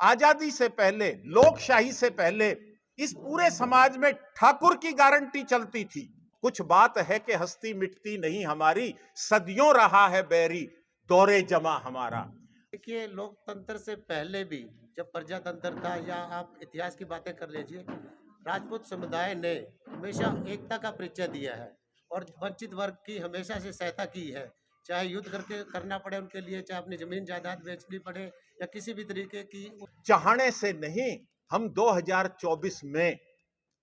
आजादी से पहले, लोकशाही से पहले इस पूरे समाज में ठाकुर की गारंटी चलती थी। कुछ बात है कि हस्ती मिटती नहीं हमारी, सदियों रहा है बैरी दौरे जमा हमारा। देखिए, लोकतंत्र से पहले भी जब प्रजातंत्र था, या आप इतिहास की बातें कर लीजिए, राजपूत समुदाय ने हमेशा एकता का परिचय दिया है और वंचित वर्ग की हमेशा से सहायता की है। चाहे युद्ध करके करना पड़े उनके लिए, चाहे अपनी जमीन जायदाद बेचनी पड़े, या किसी भी तरीके की। चाहने से नहीं, हम 2024 में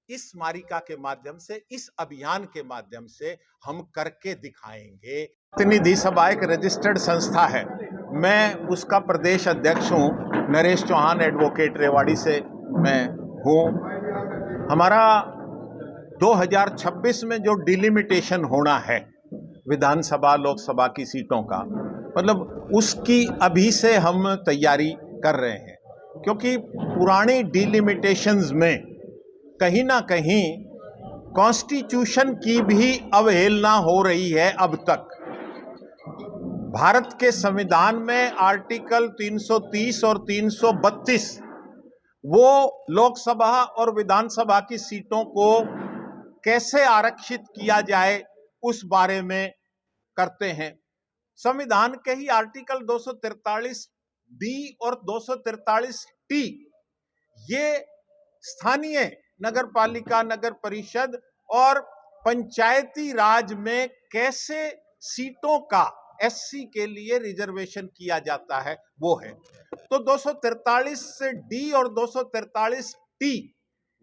इस मारिका के माध्यम से, इस अभियान के माध्यम से हम करके दिखाएंगे। प्रतिनिधि सभा एक रजिस्टर्ड संस्था है, मैं उसका प्रदेश अध्यक्ष हूं। नरेश चौहान एडवोकेट रेवाड़ी से मैं हूं। हमारा 2026 में जो डिलिमिटेशन होना है विधानसभा लोकसभा की सीटों का, मतलब उसकी अभी से हम तैयारी कर रहे हैं, क्योंकि पुरानी डिलिमिटेशंस में कहीं ना कहीं कॉन्स्टिट्यूशन की भी अवहेलना हो रही है। अब तक भारत के संविधान में आर्टिकल 330 और 332 वो लोकसभा और विधानसभा की सीटों को कैसे आरक्षित किया जाए उस बारे में करते हैं। संविधान के ही आर्टिकल 243 बी और 243 टी ये स्थानीय नगर पालिका, नगर परिषद और पंचायती राज में कैसे सीटों का एससी के लिए रिजर्वेशन किया जाता है वो है। तो 243 डी और 243 टी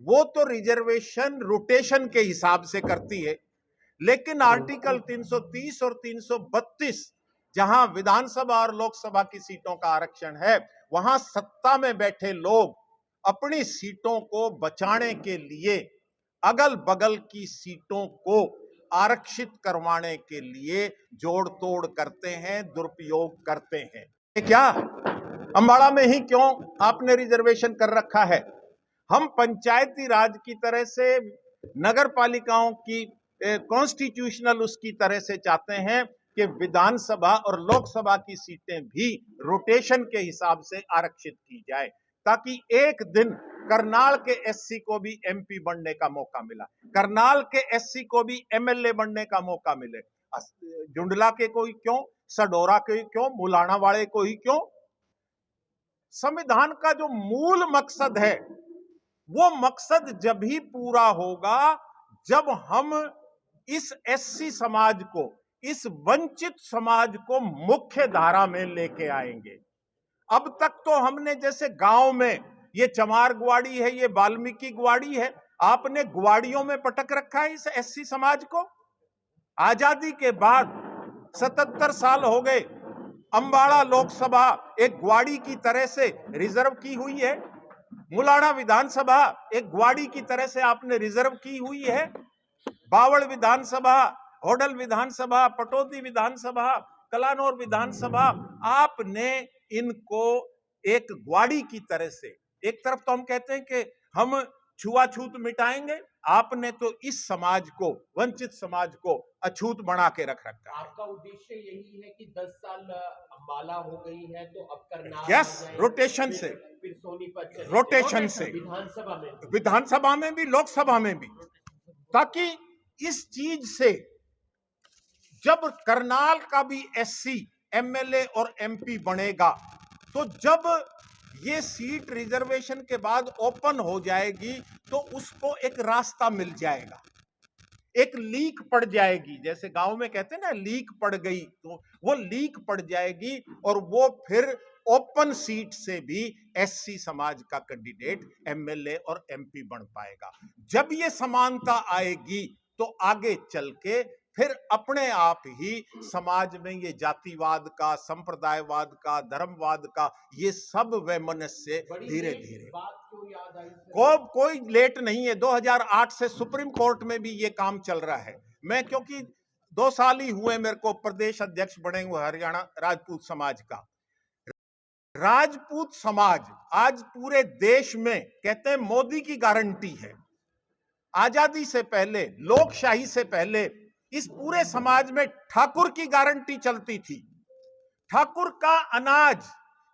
वो तो रिजर्वेशन रोटेशन के हिसाब से करती है, लेकिन आर्टिकल 330 और 332 जहां विधानसभा और लोकसभा की सीटों का आरक्षण है, वहां सत्ता में बैठे लोग अपनी सीटों को बचाने के लिए अगल बगल की सीटों को आरक्षित करवाने के लिए जोड़ तोड़ करते हैं, दुरुपयोग करते हैं। क्या अंबाड़ा में ही क्यों आपने रिजर्वेशन कर रखा है? हम पंचायती राज की तरह से, नगर पालिकाओं की कॉन्स्टिट्यूशनल उसकी तरह से चाहते हैं कि विधानसभा और लोकसभा की सीटें भी रोटेशन के हिसाब से आरक्षित की जाए, ताकि एक दिन करनाल के एससी को भी एमपी बनने का मौका मिला, करनाल के एससी को भी एमएलए बनने का मौका मिले। जुंडला के कोई क्यों, सडोरा के क्यों, मुलाना वाले को ही क्यों? संविधान का जो मूल मकसद है वो मकसद जब ही पूरा होगा जब हम इस एससी समाज को, इस वंचित समाज को मुख्य धारा में लेके आएंगे। अब तक तो हमने जैसे गांव में ये चमार ग्वाड़ी है, ये वाल्मीकि ग्वाड़ी है, आपने ग्वाड़ियों में पटक रखा है इस एससी समाज को। आजादी के बाद 77 साल हो गए, अंबाड़ा लोकसभा एक ग्वाड़ी की तरह से रिजर्व की हुई है, मुलाना विधानसभा एक ग्वाड़ी की तरह से आपने रिजर्व की हुई है, बावड़ विधानसभा, होडल विधानसभा, पटौदी विधानसभा, कलानौर विधानसभा, आपने इनको एक ग्वाड़ी की तरह से, एक तरफ तो हम कहते हैं कि हम छुआछूत मिटाएंगे, आपने तो इस समाज को, वंचित समाज को अछूत बना के रख रखा है। आपका उद्देश्य यही है कि 10 साल अंबाला हो गई है तो अब करनाल, यस, रोटेशन से, फिर सोनीपत, रोटेशन से, विधानसभा में भी लोकसभा में भी, ताकि इस चीज से जब करनाल का भी एससी एमएलए और एमपी बनेगा, तो जब ये सीट रिजर्वेशन के बाद ओपन हो जाएगी तो उसको एक रास्ता मिल जाएगा, एक लीक पड़ जाएगी, जैसे गांव में कहते हैं ना लीक पड़ गई, तो वो लीक पड़ जाएगी और वो फिर ओपन सीट से भी एससी समाज का कैंडिडेट एमएलए और एमपी बन पाएगा। जब ये समानता आएगी तो आगे चल के फिर अपने आप ही समाज में ये जातिवाद का, संप्रदायवाद का, धर्मवाद का, ये सब वैमनस्य धीरे धीरे, कोई लेट नहीं है। 2008 से सुप्रीम कोर्ट में भी ये काम चल रहा है। मैं क्योंकि 2 साल ही हुए मेरे को प्रदेश अध्यक्ष बने हुए हरियाणा राजपूत समाज का। राजपूत समाज आज पूरे देश में कहते हैं मोदी की गारंटी है। आजादी से पहले, लोकशाही से पहले इस पूरे समाज में ठाकुर की गारंटी चलती थी। ठाकुर का अनाज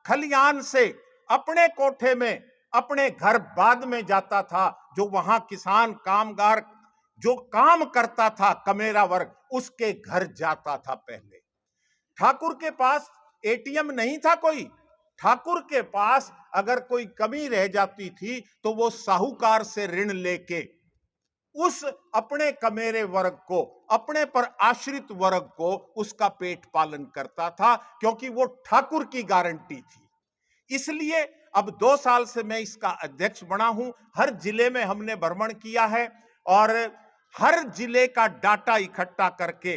खलियान से अपने कोठे में, अपने घर बाद में जाता था, जो वहां किसान कामगार जो काम करता था कमेरा वर्ग, उसके घर जाता था पहले। ठाकुर के पास एटीएम नहीं था कोई। ठाकुर के पास अगर कोई कमी रह जाती थी तो वो साहूकार से ऋण लेके उस अपने कमेरे वर्ग को, अपने पर आश्रित वर्ग को उसका पेट पालन करता था, क्योंकि वो ठाकुर की गारंटी थी। इसलिए अब 2 साल से मैं इसका अध्यक्ष बना हूं। हर जिले में हमने भ्रमण किया है और हर जिले का डाटा इकट्ठा करके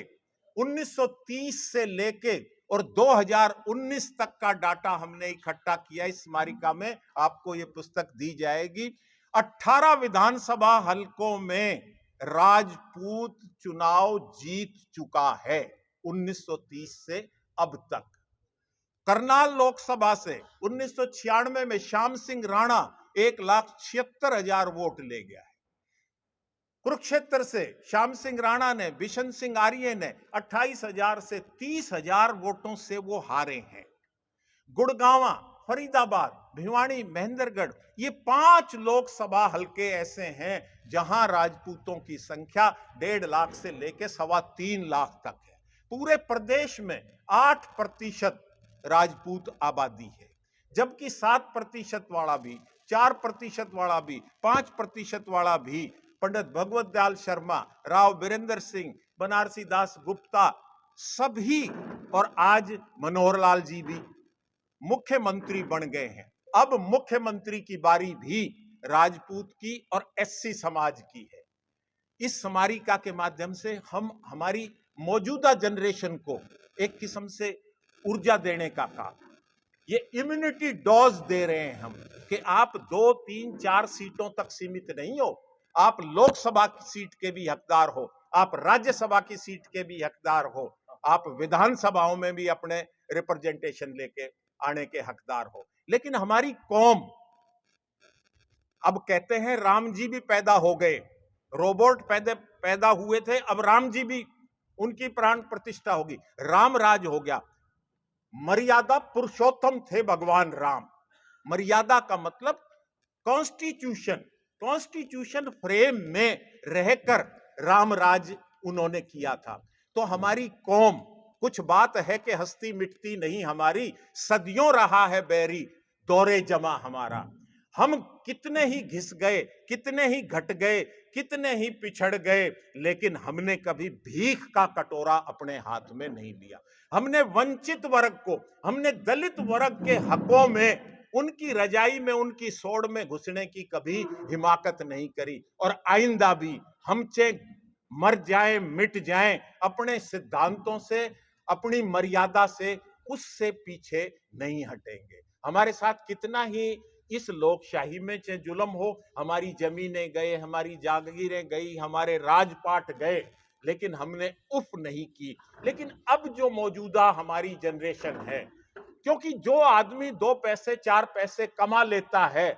1930 से लेके और 2019 तक का डाटा हमने इकट्ठा किया। इस स्मारिका में आपको ये पुस्तक दी जाएगी। 18 विधानसभा हलकों में राजपूत चुनाव जीत चुका है 1930 से अब तक। करनाल लोकसभा से 1996 में श्याम सिंह राणा 1,76,000 वोट ले गया है। कुरुक्षेत्र से श्याम सिंह राणा ने, बिशन सिंह आर्य ने 28,000 से 30,000 वोटों से वो हारे हैं। गुड़गांवा, फरीदाबाद, भिवानी, महेंद्रगढ़, ये 5 लोकसभा हलके ऐसे हैं जहां राजपूतों की संख्या 1.5 लाख से लेकर 3.25 लाख तक है। पूरे प्रदेश में 8% राजपूत आबादी है, जबकि 7% वाला भी, 4% वाला भी, 5% वाला भी पंडित भगवत दयाल शर्मा, राव बीरेंद्र सिंह, बनारसी दास गुप्ता सभी, और आज मनोहर लाल जी भी मुख्यमंत्री बन गए हैं। अब मुख्यमंत्री की बारी भी राजपूत की और एससी समाज की है। इस स्मारिका के माध्यम से हम हमारी मौजूदा जनरेशन को एक किस्म से ऊर्जा देने का काम, ये इम्यूनिटी डोज दे रहे हैं हम, कि आप 2, 3, 4 सीटों तक सीमित नहीं हो, आप लोकसभा की सीट के भी हकदार हो, आप राज्यसभा की सीट के भी हकदार हो, आप विधानसभाओं में भी अपने रिप्रेजेंटेशन लेके आने के हकदार हो। लेकिन हमारी कौम, अब कहते हैं राम जी भी पैदा हो गए, रोबोट पैदा हुए थे, अब राम जी भी, उनकी प्राण प्रतिष्ठा होगी, राम राज हो गया। मर्यादा पुरुषोत्तम थे भगवान राम। मर्यादा का मतलब कॉन्स्टिट्यूशन फ्रेम में रहकर राम राज उन्होंने किया था। तो हमारी कौम, कुछ बात है कि हस्ती मिटती नहीं हमारी, सदियों रहा है बैरी दौरे जमा हमारा। हम कितने ही घिस गए, कितने ही घट गए, कितने ही पिछड़ गए, लेकिन हमने कभी भीख का कटोरा अपने हाथ में नहीं लिया। हमने वंचित वर्ग को, हमने दलित वर्ग के हकों में, उनकी रजाई में, उनकी सोड़ में घुसने की कभी हिमाकत नहीं करी। और आइंदा भी हम चाहे मर जाएं, मिट जाएं, अपने सिद्धांतों से, अपनी मर्यादा से, उससे पीछे नहीं हटेंगे। हमारे साथ कितना ही इस लोकशाही में चाहे जुल्म हो, हमारी जमीनें गए, हमारी जागीरें गई, हमारे राजपाट गए, लेकिन हमने उफ नहीं की। लेकिन अब जो मौजूदा हमारी जनरेशन है, क्योंकि जो आदमी 2 पैसे 4 पैसे कमा लेता है,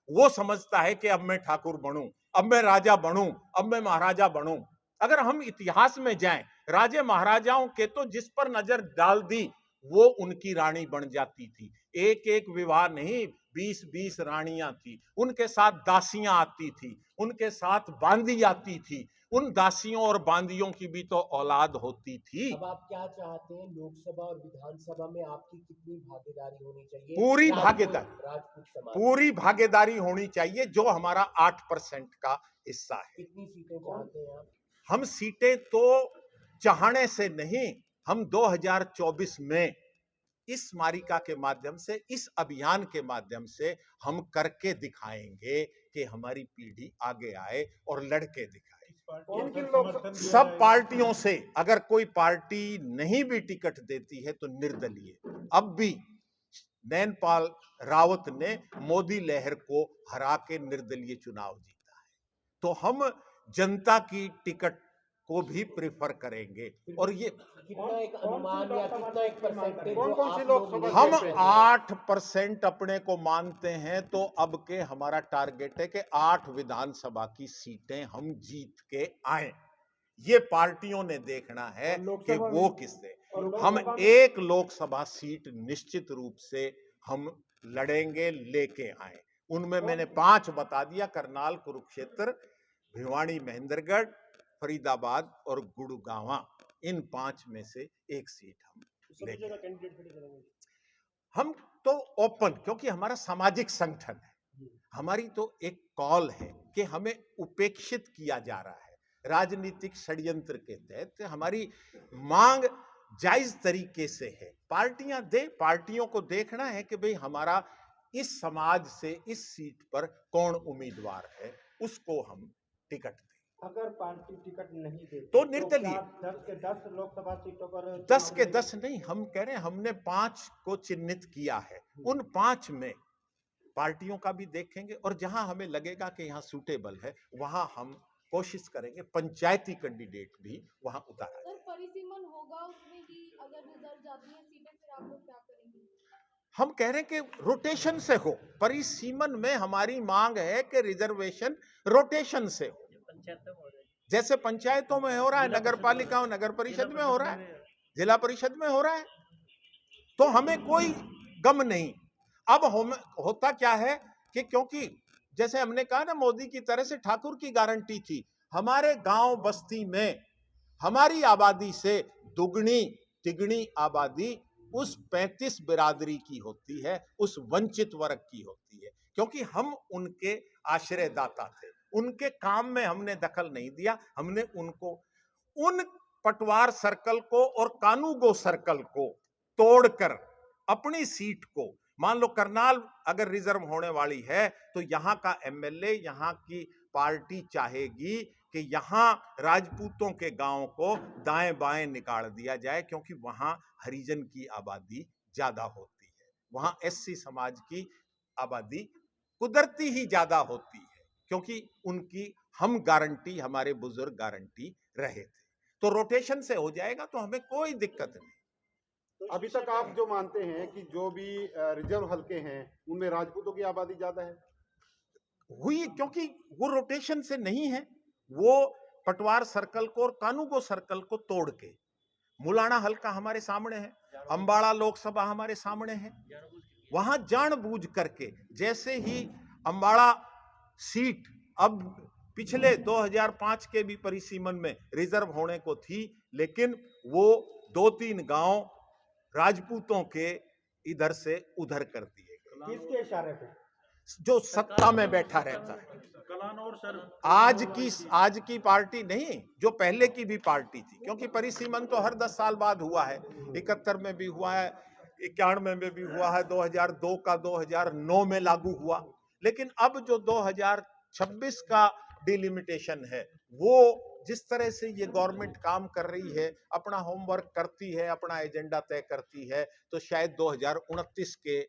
वो समझता है कि अब मैं ठाकुर बनूं, अब मैं राजा बनूं, अब मैं महाराजा बनूं। अगर हम इतिहास में जाएं, राजे महाराजाओं के तो जिस पर नजर डाल दी वो उनकी रानी बन जाती थी। एक एक विवाह नहीं, 20-20 रानियां थी, उनके साथ दासियां आती थी, उनके साथ बांदी आती थी, उन दासियों और बांदियों की भी तो औलाद होती थी। अब आप क्या चाहते हैं, लोकसभा और विधानसभा में आपकी कितनी भागीदारी होनी चाहिए? पूरी राजपूत समाज पूरी भागीदारी होनी चाहिए, जो हमारा 8% का हिस्सा है। कितनी सीटें चाहते हैं आप? हम सीटें तो चाहने से नहीं, हम 2024 में इस स्मारिका के माध्यम से, इस अभियान के माध्यम से हम करके दिखाएंगे कि हमारी पीढ़ी आगे आए और लड़के दिखाए। सब पार्टियों से, अगर कोई पार्टी नहीं भी टिकट देती है तो निर्दलीय। अब भी नैनपाल रावत ने मोदी लहर को हरा के निर्दलीय चुनाव जीता है, तो हम जनता की टिकट को भी प्रेफर करेंगे। और ये कितना एक अनुमान या कितना एक परसेंटेज हम 8% अपने को मानते हैं, तो अब के हमारा टारगेट है कि 8 विधानसभा की सीटें हम जीत के आए। ये पार्टियों ने देखना है कि वो किससे। हम 1 लोकसभा सीट निश्चित रूप से हम लड़ेंगे, लेके आए। उनमें मैंने 5 बता दिया, करनाल, कुरुक्षेत्र, भिवानी, महेंद्रगढ़, फरीदाबाद और गुड़गांव। इन 5 में से एक सीट हम लेंगे। हम तो ओपन, क्योंकि हमारा सामाजिक संगठन है, हमारी तो एक कॉल है कि हमें उपेक्षित किया जा रहा है राजनीतिक षड्यंत्र के तहत। हमारी मांग जायज तरीके से है, पार्टियों को देखना है कि भाई हमारा इस समाज से इस सीट पर कौन उम्मीदवार है, उसको हम टिकट दें। अगर पार्टी टिकट नहीं देती तो निर्दलीय 10 के 10 लोकसभा सीटों पर 10 के 10 नहीं, हम कह रहे हैं हमने 5 को चिन्हित किया है। उन 5 में पार्टियों का भी देखेंगे और जहां हमें लगेगा कि यहां सूटेबल है वहां हम कोशिश करेंगे पंचायती कैंडिडेट भी वहां उतारा जाए। परिसीमन होगा उसमें कि अगर रिजर्व जाती है सीटें फिर आप लोग क्या करेंगे? हम कह रहे हैं कि रोटेशन से हो। परिसीमन में हमारी मांग है कि रिजर्वेशन रोटेशन से हो, जैसे पंचायतों में हो रहा है, नगर पालिकाओं, नगर परिषद में हो रहा है, जिला परिषद में हो रहा है, तो हमें कोई गम नहीं। अब होता क्या है कि क्योंकि जैसे हमने कहा ना, मोदी की तरह से ठाकुर की गारंटी थी, हमारे गांव बस्ती में हमारी आबादी से दुगनी तिगनी आबादी उस 35 बिरादरी की होती है, उस वंचित वर्ग की होती है, क्योंकि हम उनके आश्रयदाता थे। उनके काम में हमने दखल नहीं दिया, हमने उनको उन पटवार सर्कल को और कानूगो सर्कल को तोड़कर अपनी सीट को, मान लो करनाल अगर रिजर्व होने वाली है तो यहां का एमएलए, यहां की पार्टी चाहेगी कि यहां राजपूतों के गांव को दाएं बाएं निकाल दिया जाए, क्योंकि वहां हरिजन की आबादी ज्यादा होती है, वहां एससी समाज की आबादी कुदरती ही ज्यादा होती है, क्योंकि उनकी हम गारंटी, हमारे बुजुर्ग गारंटी रहे थे। तो रोटेशन से हो जाएगा तो हमें कोई दिक्कत नहीं। अभी तक आप जो मानते हैं कि जो भी रिजर्व हलके हैं उनमें राजपूतों की आबादी ज्यादा है हुई, क्योंकि वो रोटेशन से नहीं है, वो पटवार सर्कल को और कानूगो सर्कल को तोड़ के, मुलाना हल्का हमारे सामने है, अंबाड़ा लोकसभा हमारे सामने है, वहां जानबूझ करके, जैसे ही अंबाड़ा सीट अब पिछले 2005 के भी परिसीमन में रिजर्व होने को थी, लेकिन वो 2-3 गांव राजपूतों के इधर से उधर कर दिए गए। किसके इशारे पे? जो सत्ता में बैठा रहता है, आज की पार्टी नहीं, जो पहले की भी पार्टी थी, क्योंकि परिसीमन तो हर 10 साल बाद हुआ है, 71 में भी हुआ है, 91 में भी हुआ है, 2002 का 2009 में लागू हुआ, लेकिन अब जो 2026 का डिलिमिटेशन है, वो जिस तरह से ये गवर्नमेंट काम कर रही है, अपना होमवर्क करती है, अपना एजेंडा तय करती है, तो शायद 2029 के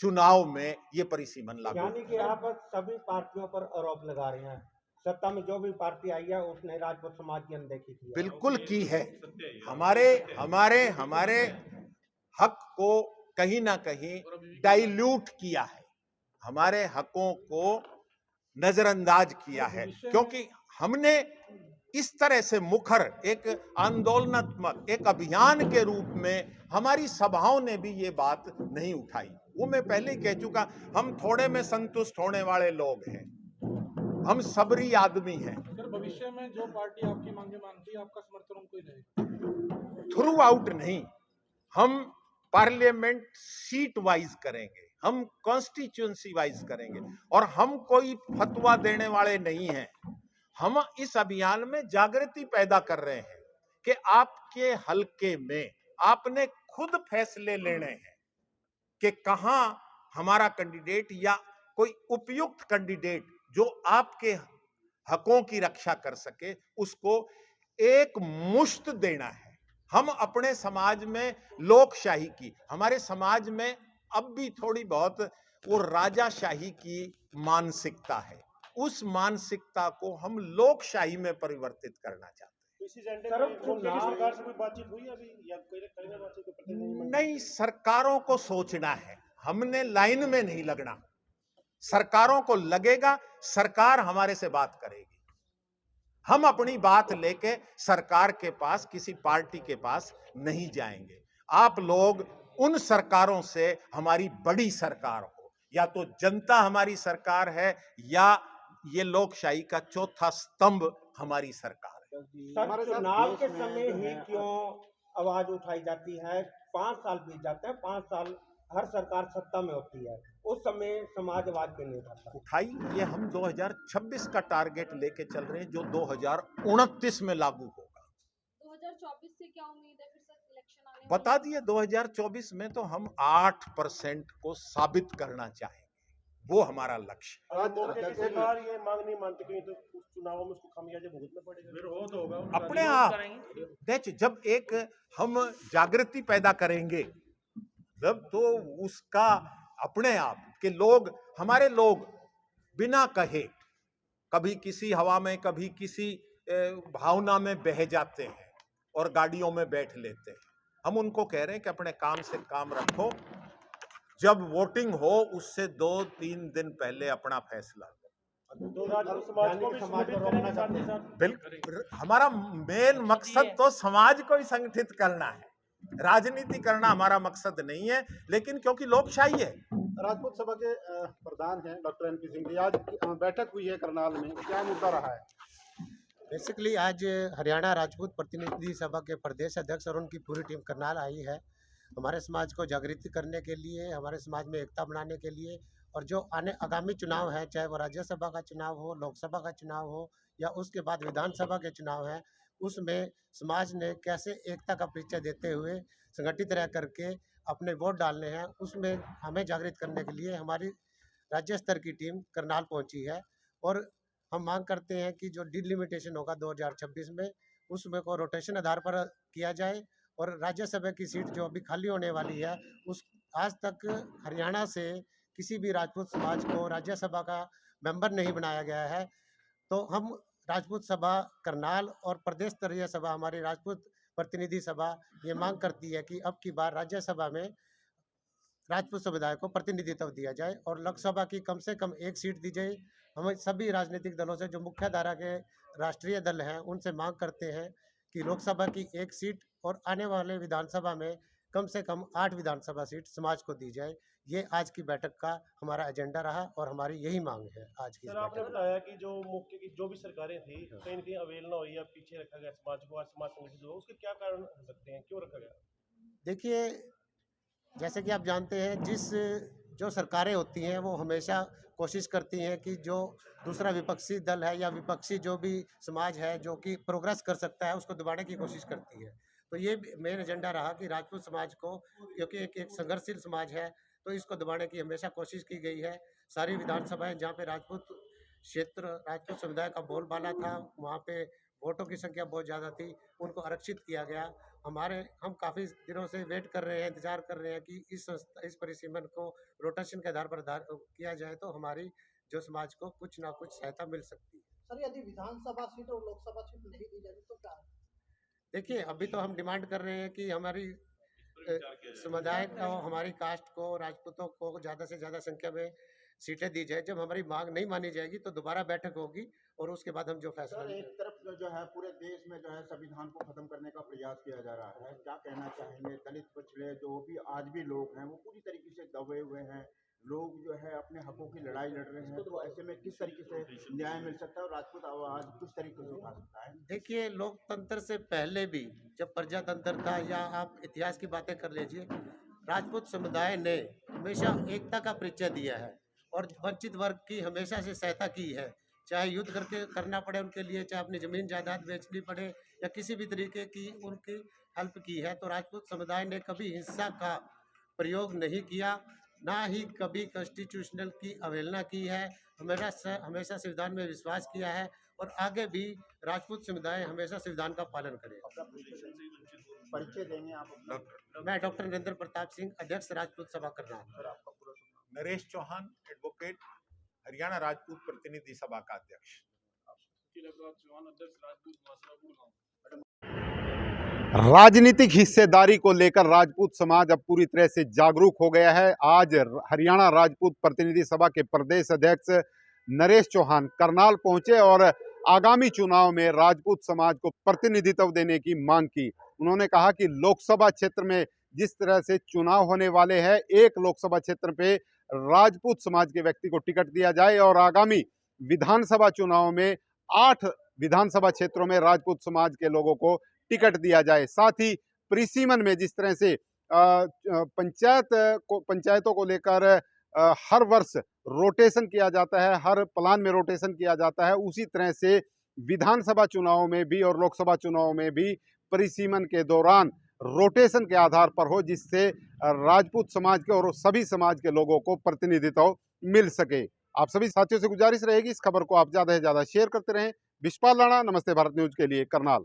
चुनाव में ये परिसीमन लागू। यानी कि आप सभी पार्टियों पर आरोप लगा रहे हैं, सत्ता में जो भी पार्टी आई है उसने राजपूत समाज की अनदेखी की है। बिल्कुल की है। हमारे हक को कहीं ना कहीं डाइल्यूट किया है, हमारे हकों को नजरअंदाज किया है, क्योंकि हमने इस तरह से मुखर एक आंदोलनात्मक एक अभियान के रूप में हमारी सभाओं ने भी ये बात नहीं उठाई। वो मैं पहले ही कह चुका, हम थोड़े में संतुष्ट होने वाले लोग हैं, हम सबरी आदमी हैं। सर, भविष्य में जो पार्टी आपकी मांगे मानती है, आपका समर्थन उनको ही नहीं? थ्रू आउट नहीं, हम पार्लियामेंट सीट वाइज करेंगे, हम कॉन्स्टिट्यूएंसी वाइज करेंगे, और हम कोई फतवा देने वाले नहीं हैं। हम इस अभियान में जागृति पैदा कर रहे हैं कि आपके हलके में आपने खुद फैसले लेने हैं कि कहां हमारा कैंडिडेट या कोई उपयुक्त कैंडिडेट जो आपके हकों की रक्षा कर सके, उसको एक मुश्त देना है। हम अपने समाज में लोकशाही की, हमारे समाज में अब भी थोड़ी बहुत वो राजाशाही की मानसिकता है, उस मानसिकता को हम लोकशाही में परिवर्तित करना चाहते हैं। सरकार से कोई बातचीत हुई अभी या नहीं, सरकारों को सोचना है, हमने लाइन में नहीं लगना। सरकारों को लगेगा, सरकार हमारे से बात करेगी, हम अपनी बात लेके सरकार के पास, किसी पार्टी के पास नहीं जाएंगे। आप लोग उन सरकारों से हमारी बड़ी सरकार हो। या तो जनता हमारी सरकार है या ये लोकशाही का चौथा स्तंभ हमारी सरकार है। सर, हमारे साथ चुनाव देश के में समय जो ही है क्यों आवाज उठाई जाती है? 5 साल बीत जाते हैं, 5 साल हर सरकार सत्ता में होती है, उस समय समाज आवाज क्यों नहीं उठाता? उठाई, ये हम 2026 का टारगेट लेके चल रहे हैं जो 2029 में लागू होगा। 2024 से क्या उम्मीद है? फिर सर इलेक्शन आने बता वाले हैं। दिए 2024 में तो हम 8% को साबित करना चाहेंगे, वो हमारा लक्ष्य। आज सरकार ये मांग नहीं मानती कहीं तो उस चुनावों में उसको खामियाजा भुगतना पड़ेगा। विरोध होगा अपने आप देखिए, जब एक हम जागृति पैदा करेंगे जब, तो उसका अपने आप के लोग, हमारे लोग बिना कहे कभी किसी हवा में कभी किसी भावना में बह जाते हैं और गाड़ियों में बैठ लेते हैं। हम उनको कह रहे हैं कि अपने काम से काम रखो, जब वोटिंग हो उससे 2-3 दिन पहले अपना फैसला लो। तो राजपूत समाज को भी संगठित करेंगे साथ ही साथ। बिल्कुल, हमारा मेन मकसद तो समाज को ही संगठित करना है, राजनीति करना हमारा मकसद नहीं है। लेकिन क्योंकि लोकशाही है। राजपूत सभा के प्रधान हैं डॉक्टर एनपी सिंह जी, आज बैठक हुई है करनाल में, क्या मुद्दा रहा है? बेसिकली आज हरियाणा राजपूत प्रतिनिधि सभा के प्रदेश अध्यक्ष और उनकी पूरी टीम करनाल आई है हमारे समाज को जागृत करने के लिए, हमारे समाज में एकता बनाने के लिए। और जो आगामी चुनाव है, चाहे वो राज्यसभा का चुनाव हो, लोकसभा का चुनाव हो या उसके बाद विधानसभा के चुनाव हैं, उसमें समाज ने कैसे एकता का परिचय देते हुए संगठित रह करके अपने वोट डालने हैं, उसमें हमें जागृत करने के लिए हमारी राज्य स्तर की टीम करनाल पहुंची है। और हम मांग करते हैं कि जो डिलिमिटेशन होगा 2026 में, उसमें को रोटेशन आधार पर किया जाए और राज्यसभा की सीट जो अभी खाली होने वाली है, उस आज तक हरियाणा से किसी भी राजपूत समाज को राज्यसभा का मेंबर नहीं बनाया गया है। तो हम राजपूत सभा करनाल और प्रदेश स्तरीय सभा हमारी राजपूत प्रतिनिधि सभा ये मांग करती है कि अब की बार राज्यसभा में राजपूत समुदाय को प्रतिनिधित्व दिया जाए और लोकसभा की कम से कम एक सीट दी जाए। हम सभी राजनीतिक दलों से, जो मुख्य धारा के राष्ट्रीय दल हैं, उनसे मांग करते हैं कि लोकसभा की एक सीट और आने वाले विधानसभा में कम से कम 8 विधानसभा सीट समाज को दी जाए। ये आज की बैठक का हमारा एजेंडा रहा और हमारी यही मांग है आज की इस सर, आपने बैठक में। बताया कि जो मुख्य की जो भी सरकारें थी, कहीं न कहीं अवहेलना हुई या पीछे रखा गया समाज को, आज समाज संगठित हुआ, उसके क्या कारण हो सकते हैं, क्यों रखा गया? देखिए, जैसे कि आप जानते हैं, जो सरकारें होती हैं वो हमेशा कोशिश करती हैं कि जो दूसरा विपक्षी दल है या विपक्षी जो भी समाज है जो कि प्रोग्रेस कर सकता है, उसको दबाने की कोशिश करती है। तो ये मेन एजेंडा रहा कि राजपूत समाज को, क्योंकि एक संघर्षशील समाज है, तो इसको दबाने की हमेशा कोशिश की गई है। सारी विधानसभाएं जहाँ पे राजपूत क्षेत्र, राजपूत समुदाय का बोलबाला था, वहाँ पे वोटों की संख्या बहुत ज़्यादा थी, उनको आरक्षित किया गया। हम काफ़ी दिनों से वेट कर रहे हैं, इंतजार कर रहे हैं कि इस परिसीमन को रोटेशन के आधार पर किया जाए तो हमारी जो समाज को कुछ ना कुछ सहायता मिल सकती है। सर, यदि विधानसभा सीट और लोकसभा सीट नहीं दी जाती तो क्या? देखिए, अभी तो हम डिमांड कर रहे हैं कि हमारी समुदाय को, हमारी कास्ट को, राजपूतों को ज़्यादा से ज़्यादा संख्या में सीटें दी जाए। जब हमारी मांग नहीं मानी जाएगी तो दोबारा बैठक होगी और उसके बाद हम जो फैसला सर, एक तरफ जो है पूरे देश में जो है संविधान को खत्म करने का प्रयास किया जा रहा है, क्या कहना चाहेंगे? दलित पिछड़े जो भी आज भी लोग हैं वो पूरी तरीके से दबे हुए हैं, लोग जो है अपने हकों की लड़ाई लड़ रहे हैं, तो ऐसे में किस तरीके से न्याय मिल सकता है और राजपूत आवाज किस तरीके से उठा सकता है? देखिए, लोकतंत्र से पहले भी जब प्रजातंत्र था, या आप इतिहास की बातें कर लीजिए, राजपूत समुदाय ने हमेशा एकता का परिचय दिया है और वंचित वर्ग की हमेशा से सहायता की है। चाहे युद्ध करके करना पड़े उनके लिए, चाहे अपनी ज़मीन जायदाद बेचनी पड़े या किसी भी तरीके की उनकी हेल्प की है। तो राजपूत समुदाय ने कभी हिंसा का प्रयोग नहीं किया, ना ही कभी कॉन्स्टिट्यूशनल की अवहेलना की है। हमेशा संविधान में विश्वास किया है और आगे भी राजपूत समुदाय हमेशा संविधान का पालन करेगा। परिचय देंगे आप अपना? मैं डॉक्टर नरेंद्र प्रताप सिंह, अध्यक्ष राजपूत सभा करनाल। नरेश चौहान, एडवोकेट, हरियाणा राजपूत प्रतिनिधि सभा का अध्यक्ष। राजनीतिक हिस्सेदारी को लेकर राजपूत समाज अब पूरी तरह से जागरूक हो गया है। आज हरियाणा राजपूत प्रतिनिधि सभा के प्रदेश अध्यक्ष नरेश चौहान करनाल पहुंचे और आगामी चुनाव में राजपूत समाज को प्रतिनिधित्व देने की मांग की। उन्होंने कहा कि लोकसभा क्षेत्र में जिस तरह से चुनाव होने वाले हैं, एक लोकसभा क्षेत्र पे राजपूत समाज के व्यक्ति को टिकट दिया जाए और आगामी विधानसभा चुनाव में 8 विधानसभा क्षेत्रों में राजपूत समाज के लोगों को टिकट दिया जाए। साथ ही परिसीमन में जिस तरह से पंचायतों को लेकर हर वर्ष रोटेशन किया जाता है, हर प्लान में रोटेशन किया जाता है, उसी तरह से विधानसभा चुनाव में भी और लोकसभा चुनाव में भी परिसीमन के दौरान रोटेशन के आधार पर हो, जिससे राजपूत समाज के और सभी समाज के लोगों को प्रतिनिधित्व मिल सके। आप सभी साथियों से गुजारिश रहेगी इस खबर को आप ज़्यादा से ज़्यादा शेयर करते रहें। विशपाल राणा, नमस्ते भारत न्यूज के लिए, करनाल।